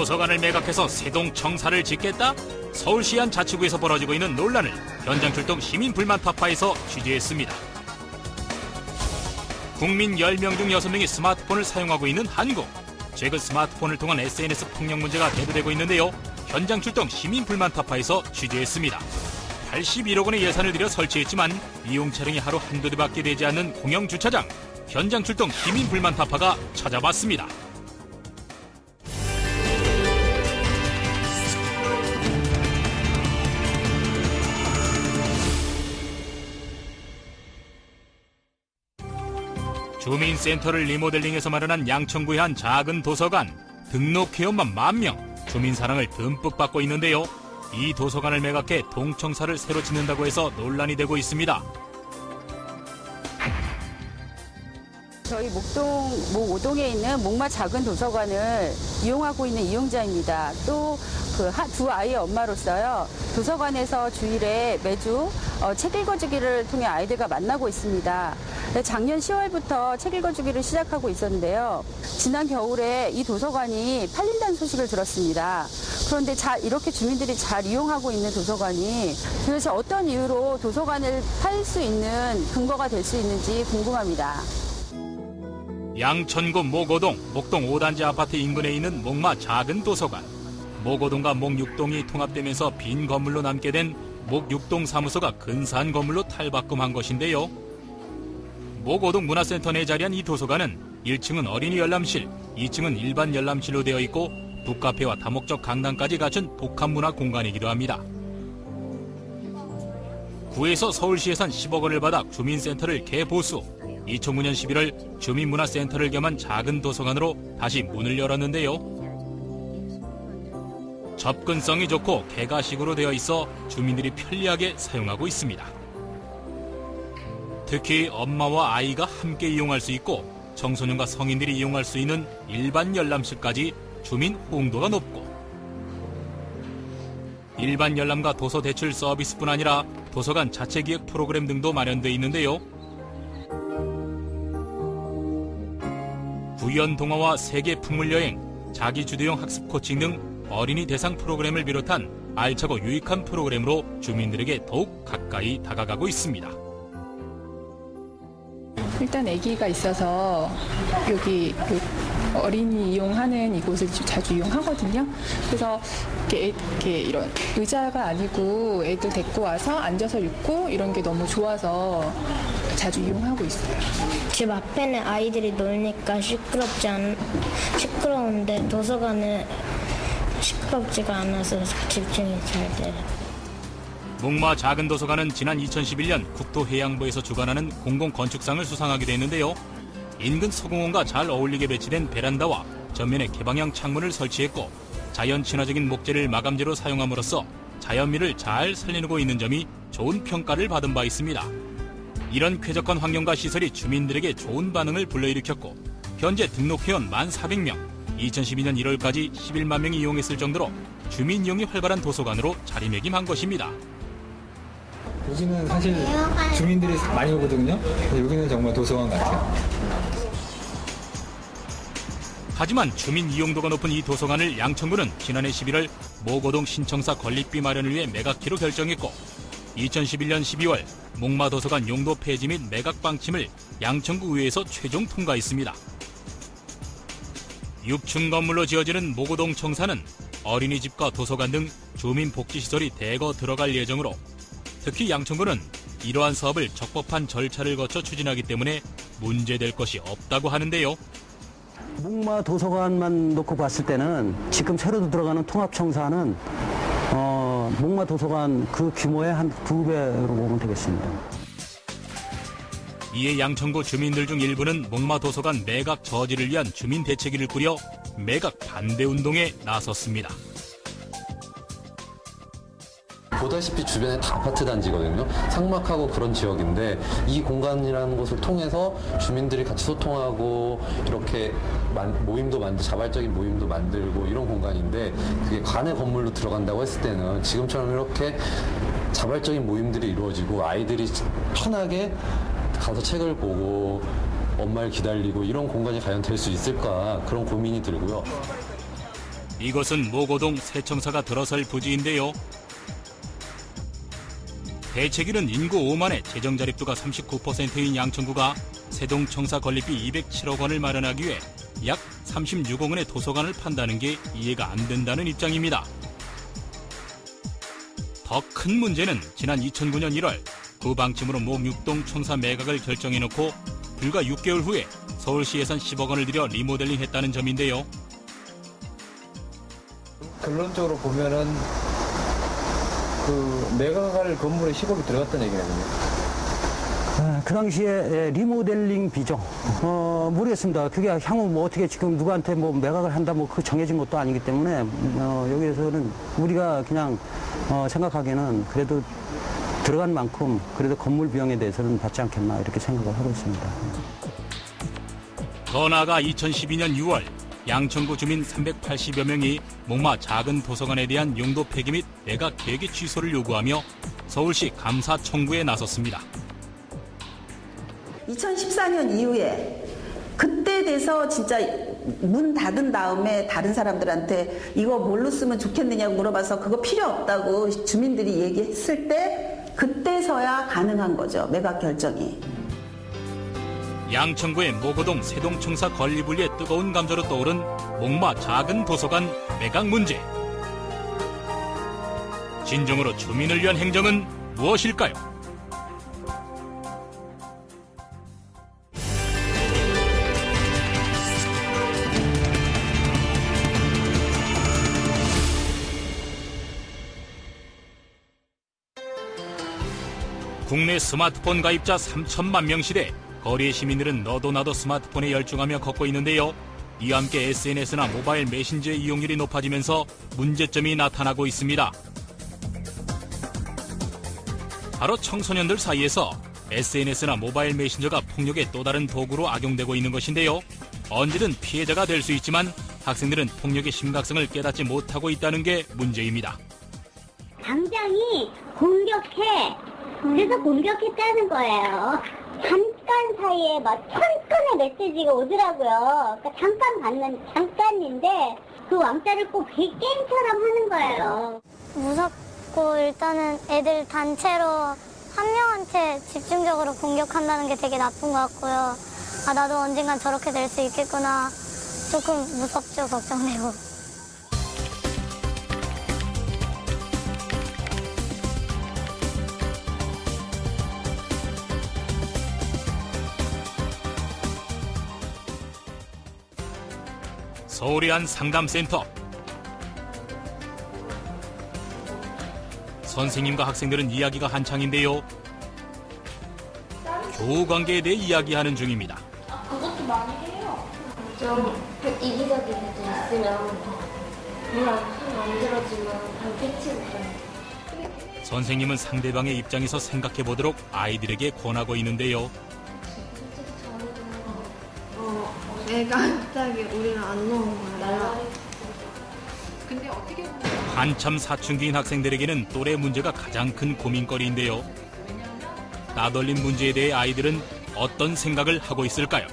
도서관을 매각해서 새동 청사를 짓겠다? 서울시 한 자치구에서 벌어지고 있는 논란을 현장 출동 시민 불만 타파에서 취재했습니다. 국민 10명 중 6명이 스마트폰을 사용하고 있는 한국. 최근 스마트폰을 통한 SNS 폭력 문제가 대두되고 있는데요. 현장 출동 시민 불만 타파에서 취재했습니다. 81억 원의 예산을 들여 설치했지만 이용 차량이 하루 한두 대밖에 되지 않는 공영 주차장. 현장 출동 시민 불만 타파가 찾아봤습니다. 주민센터를 리모델링해서 마련한 양천구의 한 작은 도서관. 등록 회원만 10,000명, 주민 사랑을 듬뿍 받고 있는데요. 이 도서관을 매각해 동청사를 새로 짓는다고 해서 논란이 되고 있습니다. 저희 목 5동에 있는 목마 작은 도서관을 이용하고 있는 이용자입니다. 또 두 아이의 엄마로서요. 도서관에서 주일에 매주 책 읽어주기를 통해 아이들과 만나고 있습니다. 작년 10월부터 책 읽어주기를 시작하고 있었는데요. 지난 겨울에 이 도서관이 팔린다는 소식을 들었습니다. 그런데 이렇게 주민들이 잘 이용하고 있는 도서관이 도대체 어떤 이유로 도서관을 팔 수 있는 근거가 될 수 있는지 궁금합니다. 양천구 목오동, 목동 5단지 아파트 인근에 있는 목마 작은 도서관. 목오동과 목6동이 통합되면서 빈 건물로 남게 된 목6동 사무소가 근사한 건물로 탈바꿈한 것인데요. 목오동 문화센터 내 자리한 이 도서관은 1층은 어린이 열람실, 2층은 일반 열람실로 되어 있고 북카페와 다목적 강당까지 갖춘 복합문화 공간이기도 합니다. 구에서 서울시 예산 10억 원을 받아 주민센터를 개보수. 2009년 11월 주민문화센터를 겸한 작은 도서관으로 다시 문을 열었는데요. 접근성이 좋고 개가식으로 되어 있어 주민들이 편리하게 사용하고 있습니다. 특히 엄마와 아이가 함께 이용할 수 있고 청소년과 성인들이 이용할 수 있는 일반 열람실까지 주민 호응도가 높고 일반 열람과 도서 대출 서비스뿐 아니라 도서관 자체 기획 프로그램 등도 마련되어 있는데요. 구연 동화와 세계 풍물 여행, 자기 주도형 학습 코칭 등 어린이 대상 프로그램을 비롯한 알차고 유익한 프로그램으로 주민들에게 더욱 가까이 다가가고 있습니다. 일단 아기가 있어서 여기 어린이 이용하는 이곳을 자주 이용하거든요. 그래서 이렇게 이런 의자가 아니고 애들 데리고 와서 앉아서 읽고 이런 게 너무 좋아서 자주 이용하고 있어요. 집 앞에는 아이들이 놀니까 시끄러운데 도서관은 시끄럽지가 않아서 집중이 잘 돼요. 목마 작은 도서관은 지난 2011년 국토해양부에서 주관하는 공공건축상을 수상하기도 했는데요. 인근 소공원과 잘 어울리게 배치된 베란다와 전면에 개방형 창문을 설치했고 자연 친화적인 목재를 마감재로 사용함으로써 자연미를 잘 살려내고 있는 점이 좋은 평가를 받은 바 있습니다. 이런 쾌적한 환경과 시설이 주민들에게 좋은 반응을 불러일으켰고 현재 등록회원 14,000명, 2012년 1월까지 11만 명이 이용했을 정도로 주민 이용이 활발한 도서관으로 자리매김한 것입니다. 여기는 사실 주민들이 많이 오거든요. 여기는 정말 도서관 같아요. 하지만 주민 이용도가 높은 이 도서관을 양천구는 지난해 11월 목오동 신청사 건립비 마련을 위해 매각키로 결정했고 2011년 12월 목마도서관 용도 폐지 및 매각 방침을 양천구 의회에서 최종 통과했습니다. 6층 건물로 지어지는 목오동 청사는 어린이집과 도서관 등 주민복지시설이 대거 들어갈 예정으로 특히 양천구는 이러한 사업을 적법한 절차를 거쳐 추진하기 때문에 문제될 것이 없다고 하는데요. 목마 도서관만 놓고 봤을 때는 지금 새로 들어가는 통합청사는 목마 도서관 그 규모의 한 2배로 보면 되겠습니다. 이에 양천구 주민들 중 일부는 목마 도서관 매각 저지를 위한 주민 대책위를 꾸려 매각 반대 운동에 나섰습니다. 보다시피 주변에 다 아파트 단지거든요. 삭막하고 그런 지역인데 이 공간이라는 곳을 통해서 주민들이 같이 소통하고 이렇게 자발적인 모임도 만들고 이런 공간인데 그게 관의 건물로 들어간다고 했을 때는 지금처럼 이렇게 자발적인 모임들이 이루어지고 아이들이 편하게 가서 책을 보고 엄마를 기다리고 이런 공간이 과연 될 수 있을까 그런 고민이 들고요. 이곳은 모고동 세청사가 들어설 부지인데요. 대체기는 인구 5만에 재정 자립도가 39%인 양천구가 세동청사 건립비 207억 원을 마련하기 위해 약 36억 원의 도서관을 판다는 게 이해가 안 된다는 입장입니다. 더 큰 문제는 지난 2009년 1월 그 방침으로 모 6동 청사 매각을 결정해놓고 불과 6개월 후에 서울시 예산 10억 원을 들여 리모델링했다는 점인데요. 결론적으로 보면은 그 매각할 건물에 10억이 들어갔다는 얘기거든요. 그 당시에 리모델링 비용 모르겠습니다. 그게 향후 뭐 어떻게 지금 누구한테 뭐 매각을 한다 뭐 그 정해진 것도 아니기 때문에 여기에서는 우리가 그냥 생각하기에는 그래도 들어간 만큼 그래도 건물 비용에 대해서는 받지 않겠나 이렇게 생각을 하고 있습니다. 더 나아가 2012년 6월 양천구 주민 380여 명이 목마 작은 도서관에 대한 용도 폐기 및 매각 계획의 취소를 요구하며 서울시 감사 청구에 나섰습니다. 2014년 이후에 그때 돼서 진짜 문 닫은 다음에 다른 사람들한테 이거 뭘로 쓰면 좋겠느냐고 물어봐서 그거 필요 없다고 주민들이 얘기했을 때 그때서야 가능한 거죠. 매각 결정이. 양천구의 모고동 세동청사 건립을 위해 뜨거운 감자로 떠오른 목마 작은 도서관 매각 문제. 진정으로 주민을 위한 행정은 무엇일까요? 국내 스마트폰 가입자 3천만 명 시대, 거리의 시민들은 너도 나도 스마트폰에 열중하며 걷고 있는데요. 이와 함께 SNS나 모바일 메신저의 이용률이 높아지면서 문제점이 나타나고 있습니다. 바로 청소년들 사이에서 SNS나 모바일 메신저가 폭력의 또 다른 도구로 악용되고 있는 것인데요. 언제든 피해자가 될 수 있지만 학생들은 폭력의 심각성을 깨닫지 못하고 있다는 게 문제입니다. 당장이 공격해. 그래서 공격했다는 거예요. 잠깐 사이에 막 천건의 메시지가 오더라고요. 그러니까 잠깐인데 그 왕따를 꼭 게임처럼 하는 거예요. 무섭고 일단은 애들 단체로 한 명한테 집중적으로 공격한다는 게 되게 나쁜 것 같고요. 아, 나도 언젠간 저렇게 될 수 있겠구나. 조금 무섭죠, 걱정되고. 서울의 한 상담센터. 선생님과 학생들은 이야기가 한창인데요. 교우 관계에 대해 이야기하는 중입니다. 그것도 많이 해요. 좀 이기적인 애들 있으면 안 들어주면 바로 패치고 그래요. 선생님은 상대방의 입장에서 생각해 보도록 아이들에게 권하고 있는데요. 애가 갑자기 우리를 안 놓은 거야. 근데 어떻게 보면 한참 사춘기인 학생들에게는 또래 문제가 가장 큰 고민거리인데요. 따돌림 문제에 대해 아이들은 어떤 생각을 하고 있을까요?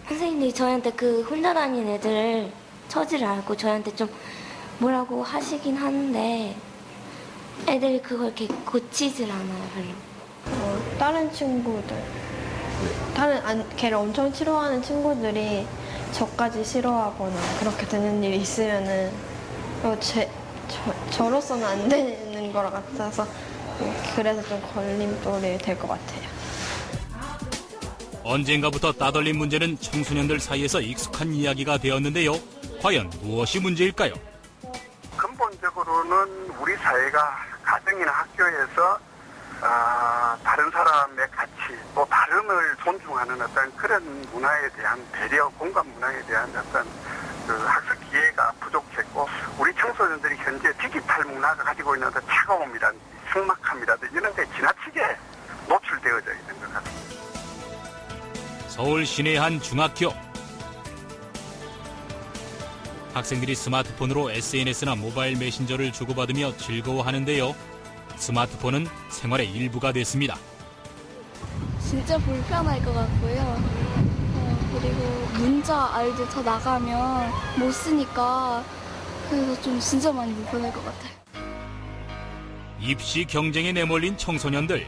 선생님들이 저한테 그 혼자 다니는 애들 처지를 알고 저한테 좀 뭐라고 하시긴 하는데 애들이 그걸 이렇게 고치질 않아요, 별로. 다른 친구들, 걔를 엄청 싫어하는 친구들이 저까지 싫어하거나 그렇게 되는 일이 있으면은 저로서는 안 되는 것 같아서 그래서 좀 걸림돌이 될 것 같아요. 언젠가부터 따돌림 문제는 청소년들 사이에서 익숙한 이야기가 되었는데요. 과연 무엇이 문제일까요? 근본적으로는 우리 사회가 가정이나 학교에서 다른 사람의 가치, 또 다름을 존중하는 어떤 그런 문화에 대한 배려, 공감 문화에 대한 어떤 그 학습 기회가 부족했고, 우리 청소년들이 현재 디지털 문화가 가지고 있는 어떤 차가움이라든지 삭막함이라든지 이런 데 지나치게 노출되어져 있는 것 같습니다. 서울 시내 한 중학교. 학생들이 스마트폰으로 SNS나 모바일 메신저를 주고받으며 즐거워하는데요. 스마트폰은 생활의 일부가 됐습니다. 진짜 불편할 것 같고요. 그리고 문자 아이들 더 나가면 못 쓰니까 그래서 좀 진짜 많이 불편할 것 같아요. 입시 경쟁에 내몰린 청소년들.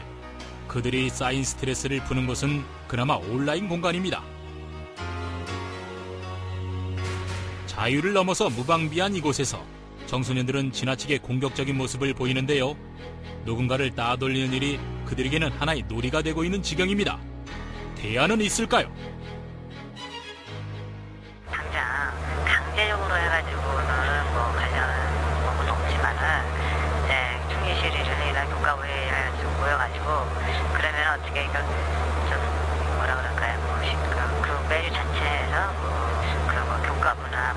그들이 쌓인 스트레스를 푸는 곳은 그나마 온라인 공간입니다. 자유를 넘어서 무방비한 이곳에서 청소년들은 지나치게 공격적인 모습을 보이는데요. 누군가를 따돌리는 일이 그들에게는 하나의 놀이가 되고 있는 지경입니다. 대안은 있을까요? 당장 강제적으로 해가지고는 뭐 관련은 건 없지만은 중의실이나 교과부에 좀 모여가지고 그러면 어떻게 이걸 좀 뭐라 그럴까요? 그 메뉴 자체에서 교과부나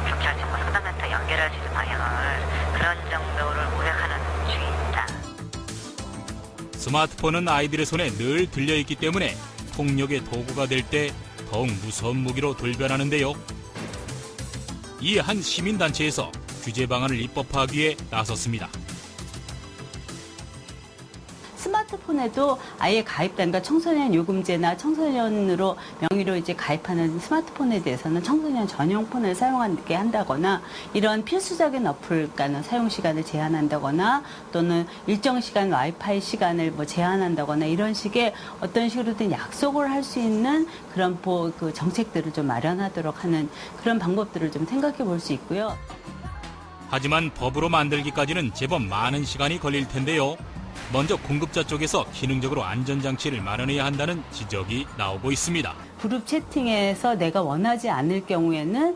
경찰청 상담센터 연결할 수 있는 방향을 그런 정도를 모색하는 중입니다. 스마트폰은 아이들의 손에 늘 들려있기 때문에 폭력의 도구가 될 때 더욱 무서운 무기로 돌변하는데요. 이에 한 시민단체에서 규제 방안을 입법화하기 위해 나섰습니다. 스마트폰에도 아예 가입단과 청소년 요금제나 청소년으로 명의로 이제 가입하는 스마트폰에 대해서는 청소년 전용 폰을 사용하게 한다거나 이런 필수적인 어플과는 사용 시간을 제한한다거나 또는 일정 시간 와이파이 시간을 뭐 제한한다거나 이런 식의 어떤 식으로든 약속을 할 수 있는 그런 그 정책들을 좀 마련하도록 하는 그런 방법들을 좀 생각해 볼 수 있고요. 하지만 법으로 만들기까지는 제법 많은 시간이 걸릴 텐데요. 먼저 공급자 쪽에서 기능적으로 안전장치를 마련해야 한다는 지적이 나오고 있습니다. 그룹 채팅에서 내가 원하지 않을 경우에는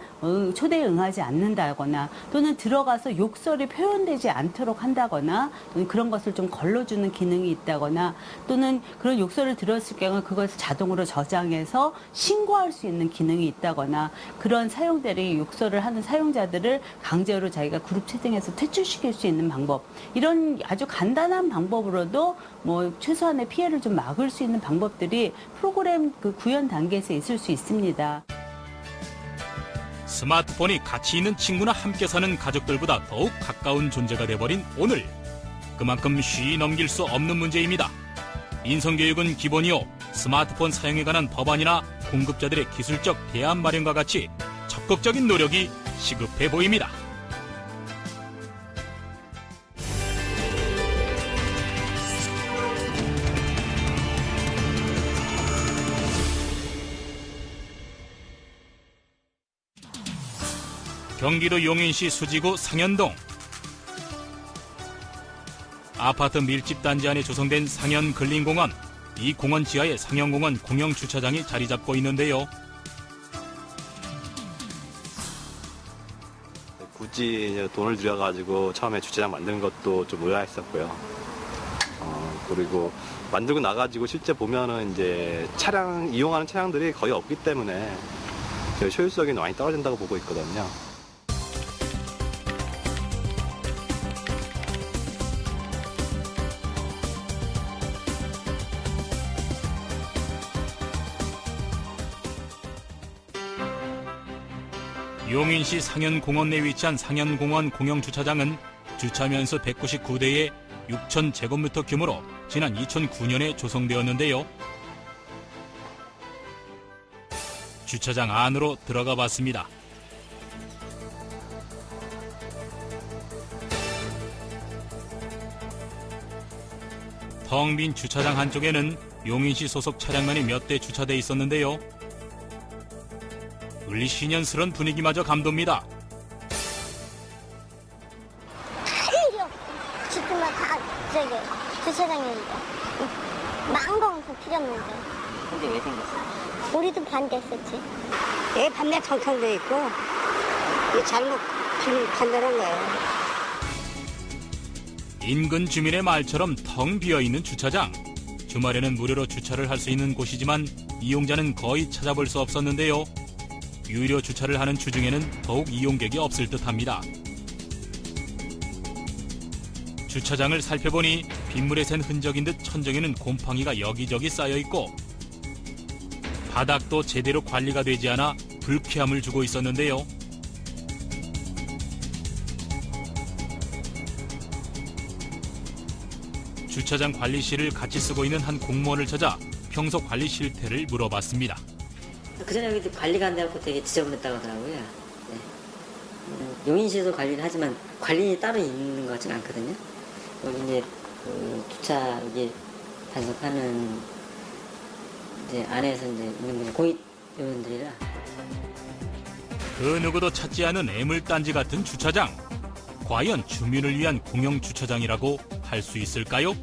초대에 응하지 않는다거나 또는 들어가서 욕설이 표현되지 않도록 한다거나 또는 그런 것을 좀 걸러주는 기능이 있다거나 또는 그런 욕설을 들었을 경우 그것을 자동으로 저장해서 신고할 수 있는 기능이 있다거나 그런 사용자들이 욕설을 하는 사용자들을 강제로 자기가 그룹 채팅에서 퇴출시킬 수 있는 방법 이런 아주 간단한 방법으로도 뭐 최소한의 피해를 좀 막을 수 있는 방법들이 프로그램 그 구현 단계에서 있을 수 있습니다. 스마트폰이 같이 있는 친구나 함께 사는 가족들보다 더욱 가까운 존재가 돼버린 오늘. 그만큼 쉬이 넘길 수 없는 문제입니다. 인성교육은 기본이요. 스마트폰 사용에 관한 법안이나 공급자들의 기술적 대안 마련과 같이 적극적인 노력이 시급해 보입니다. 경기도 용인시 수지구 상현동. 아파트 밀집 단지 안에 조성된 상현 근린공원. 이 공원 지하에 상현공원 공영 주차장이 자리 잡고 있는데요. 굳이 돈을 들여가지고 처음에 주차장 만드는 것도 좀 의아했었고요. 그리고 만들고 나가지고 실제 보면은 이제 이용하는 차량들이 거의 없기 때문에 효율성이 많이 떨어진다고 보고 있거든요. 용인시 상현공원 내 위치한 상현공원 공영주차장은 주차면수 199대에 6,000제곱미터 규모로 지난 2009년에 조성되었는데요. 주차장 안으로 들어가 봤습니다. 텅 빈 주차장 한쪽에는 용인시 소속 차량만이 몇 대 주차돼 있었는데요. 을리시년스런 분위기마저 감돕니다. 지금은 다 주차장이니까 망공 필요 없는데. 근데 왜 생겼어? 우리도 반대했었지. 왜 반대 텅텅 돼 있고 잘못 판단한 거예요. 인근 주민의 말처럼 텅 비어있는 주차장. 주말에는 무료로 주차를 할 수 있는 곳이지만 이용자는 거의 찾아볼 수 없었는데요. 유료 주차를 하는 주중에는 더욱 이용객이 없을 듯합니다. 주차장을 살펴보니 빗물에 샌 흔적인 듯 천정에는 곰팡이가 여기저기 쌓여있고 바닥도 제대로 관리가 되지 않아 불쾌함을 주고 있었는데요. 주차장 관리실을 같이 쓰고 있는 한 공무원을 찾아 평소 관리 실태를 물어봤습니다. 그 전에 여기 관리가 안 돼갖고 되게 지저분했다고 하더라고요. 네. 용인시에서 관리를 하지만 관리인이 따로 있는 것 같지는 않거든요. 여기 이제 주차 이게 단속하는 이제 안에서 이제 있는 분이 공익 요원들이라. 그 누구도 찾지 않은 애물단지 같은 주차장. 과연 주민을 위한 공영 주차장이라고 할 수 있을까요?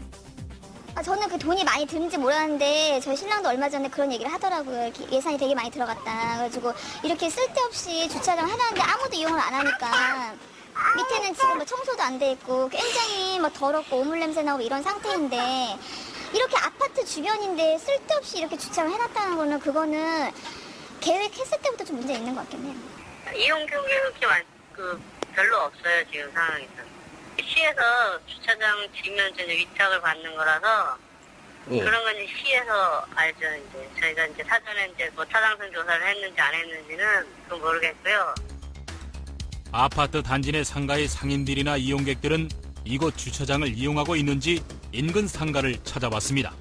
저는 그 돈이 많이 드는지 몰랐는데 저희 신랑도 얼마 전에 그런 얘기를 하더라고요. 예산이 되게 많이 들어갔다. 그래가지고 이렇게 쓸데없이 주차장 해놨는데 아무도 이용을 안 하니까 밑에는 지금 뭐 청소도 안 돼 있고 굉장히 뭐 더럽고 오물 냄새 나고 이런 상태인데 이렇게 아파트 주변인데 쓸데없이 이렇게 주차를 해놨다는 거는 그거는 계획했을 때부터 좀 문제 있는 것 같긴 해요. 이용 교육이 별로 없어요, 지금 상황에서. 시에서 주차장 지면 위탁을 받는 거라서 그런 건 이제 시에서 알죠. 이제 저희가 이제 사전에 이제 뭐 타당성 조사를 했는지 안 했는지는 그건 모르겠고요. 아파트 단지 내 상가의 상인들이나 이용객들은 이곳 주차장을 이용하고 있는지 인근 상가를 찾아봤습니다.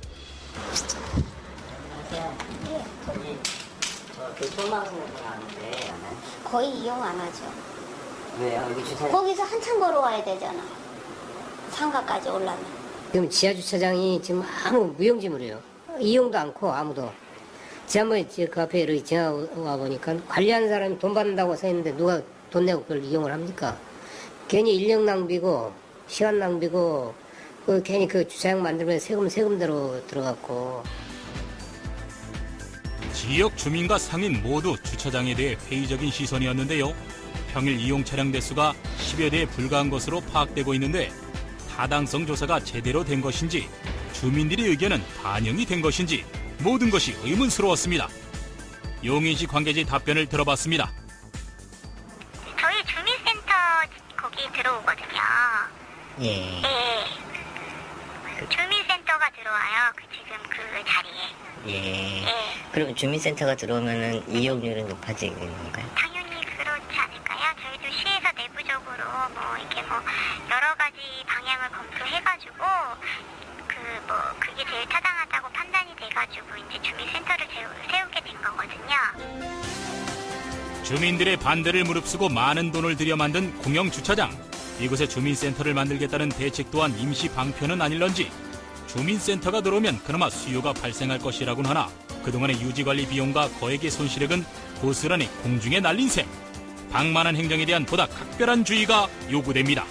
거의 이용 안 하죠. 왜요? 여기 주차장? 거기서 한참 걸어와야 되잖아. 상가까지 올라면. 지금 지하 주차장이 지금 아무 무용지물이에요. 이용도 않고 아무도. 지난번에 그 앞에 이렇게 지나와 보니까 관리하는 사람이 돈 받는다고 써 있는데 누가 돈 내고 그걸 이용을 합니까? 괜히 인력 낭비고 시간 낭비고 괜히 그 주차장 만들면 세금대로 들어갔고. 지역 주민과 상인 모두 주차장에 대해 회의적인 시선이었는데요. 평일 이용 차량 대수가 10여 대에 불과한 것으로 파악되고 있는데 타당성 조사가 제대로 된 것인지 주민들의 의견은 반영이 된 것인지 모든 것이 의문스러웠습니다. 용인시 관계자 답변을 들어봤습니다. 저희 주민센터 거기 들어오거든요. 예. 네. 주민센터가 들어와요. 지금 그 자리에. 예. 그럼 주민센터가 들어오면은 이용률은 높아지는 건가요? 당연히 그렇지 않을까요? 저희도 시에서 내부적으로 이렇게 여러 가지 방향을 검토해가지고 그게 제일 타당하다고 판단이 돼가지고 이제 주민센터를 세우게 된 거거든요. 주민들의 반대를 무릅쓰고 많은 돈을 들여 만든 공영 주차장. 이곳에 주민센터를 만들겠다는 대책 또한 임시 방편은 아닐런지. 주민센터가 들어오면 그나마 수요가 발생할 것이라곤 하나 그동안의 유지관리 비용과 거액의 손실액은 고스란히 공중에 날린 셈. 방만한 행정에 대한 보다 각별한 주의가 요구됩니다.